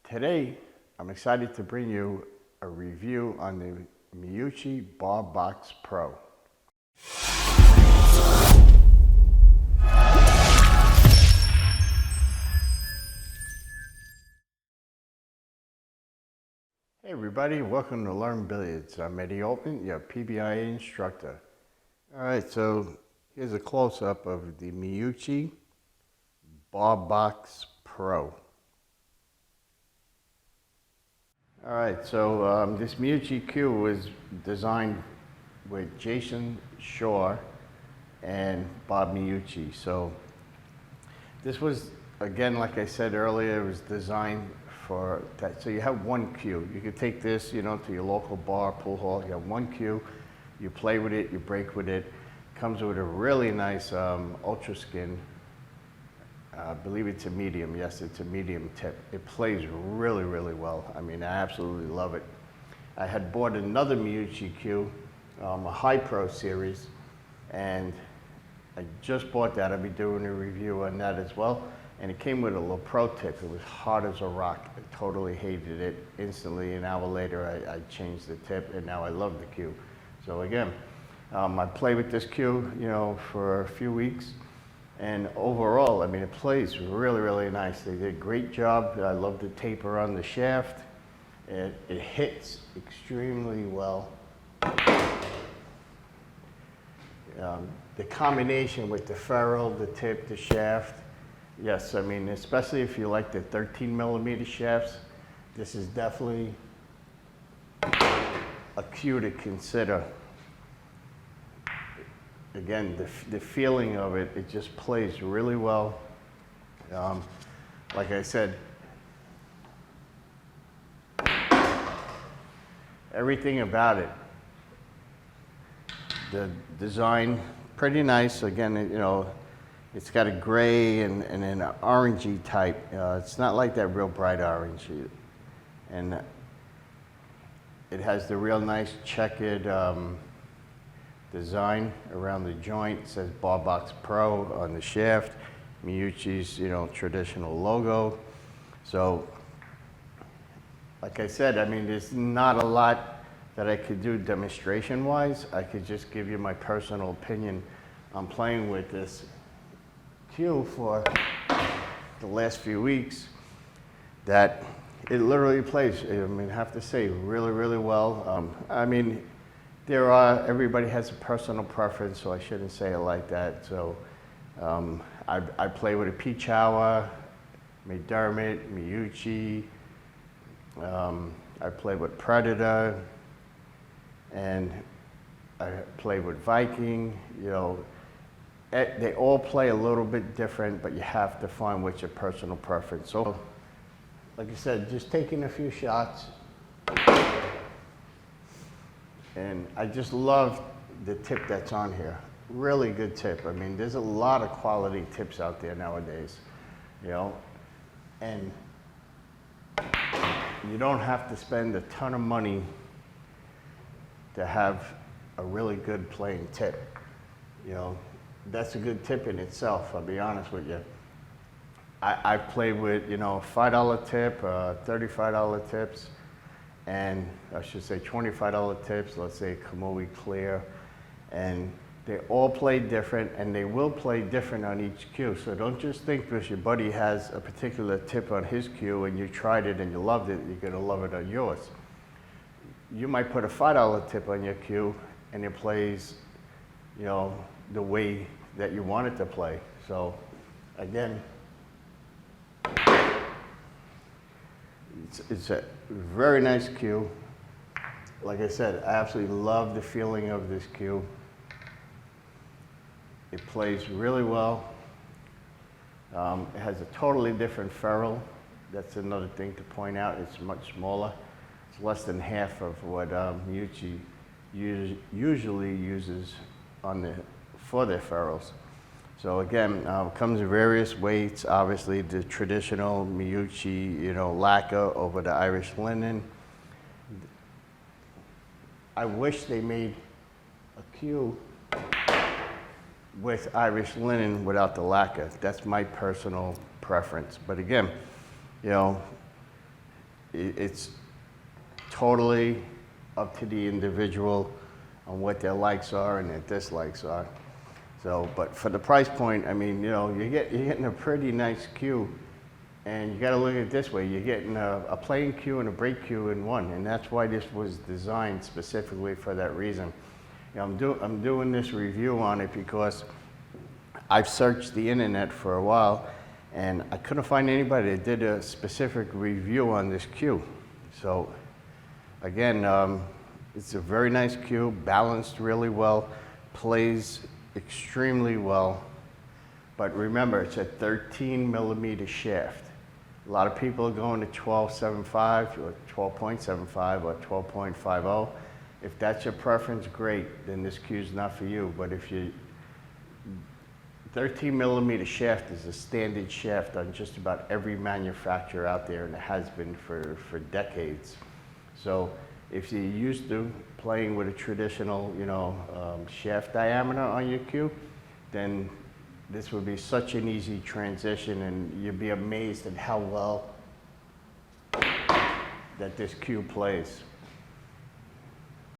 Today, I'm excited to bring you a review on the Meucci Barbox Pro. Hey everybody, welcome to Learn Billiards. I'm Eddie Altman, your PBIA instructor. Alright, so here's a close-up of the Meucci Barbox Pro. Alright, so this Meucci cue was designed with Jason Shaw and Bob Meucci. So this was, again, like I said earlier, it was designed for that. So you have one cue. You could take this, to your local bar, pool hall. You have one cue. You play with it. You break with it. Comes with a really nice ultra skin. I believe it's a medium. Yes, it's a medium tip. It plays really, really well. I mean, I absolutely love it. I had bought another Meucci cue, a High Pro series, and I just bought that. I'll be doing a review on that as well. And it came with a low pro tip. It was hard as a rock. I totally hated it. Instantly, an hour later, I changed the tip, and now I love the cue. So again, I played with this cue, for a few weeks. And overall, I mean, it plays really, really nice. They did a great job. I love the taper on the shaft. It hits extremely well. The combination with the ferrule, the tip, the shaft, yes, I mean, especially if you like the 13mm shafts, this is definitely a cue to consider. Again, the feeling of it, it just plays really well. Like I said, everything about it, the design, pretty nice. Again, it's got a gray and an orangey type. It's not like that real bright orange. And it has the real nice checkered design around the joint. It says Barbox Pro on the shaft. Meucci's, traditional logo. So, like I said, I mean, there's not a lot that I could do demonstration-wise. I could just give you my personal opinion on playing with this cue for the last few weeks, that it literally plays, I mean, I have to say, really, really well. I mean, everybody has a personal preference, so I shouldn't say it like that. So I play with a Peach Hour, McDermott, Meucci. I play with Predator, and I play with Viking. They all play a little bit different, but you have to find what's your personal preference. So, like I said, just taking a few shots. And I just love the tip that's on here. Really good tip. I mean, there's a lot of quality tips out there nowadays, and you don't have to spend a ton of money to have a really good playing tip. That's a good tip in itself, I'll be honest with you. I've played with, $5 tip, $35 tips, and I should say $25 tips, let's say Kamui Clear, and they all play different, and they will play different on each cue. So don't just think because your buddy has a particular tip on his cue and you tried it and you loved it, you're gonna love it on yours. You might put a $5 tip on your cue and it plays, the way that you want it to play. So again, it's a very nice cue. Like I said, I absolutely love the feeling of this cue. It plays really well. It has a totally different ferrule. That's another thing to point out. It's much smaller. It's less than half of what Meucci usually uses for their ferrules. So again, comes in various weights. Obviously, the traditional Meucci, lacquer over the Irish linen. I wish they made a cue with Irish linen without the lacquer. That's my personal preference. But again, it's totally up to the individual on what their likes are and their dislikes are. So, but for the price point, I mean, you know, you're getting a pretty nice cue, and you got to look at it this way: you're getting a playing cue and a break cue in one, and that's why this was designed specifically for that reason. You know, I'm doing this review on it because I've searched the internet for a while, and I couldn't find anybody that did a specific review on this cue. So, again, it's a very nice cue, balanced really well, plays extremely well, but remember, it's a 13mm shaft. A lot of people are going to 12.75 or 12.75 or 12.50. If that's your preference, great, then this cue's not for you. But if you 13mm shaft is a standard shaft on just about every manufacturer out there, and it has been for decades. So if you're used to playing with a traditional, you know, shaft diameter on your cue, then this would be such an easy transition, and you'd be amazed at how well that this cue plays.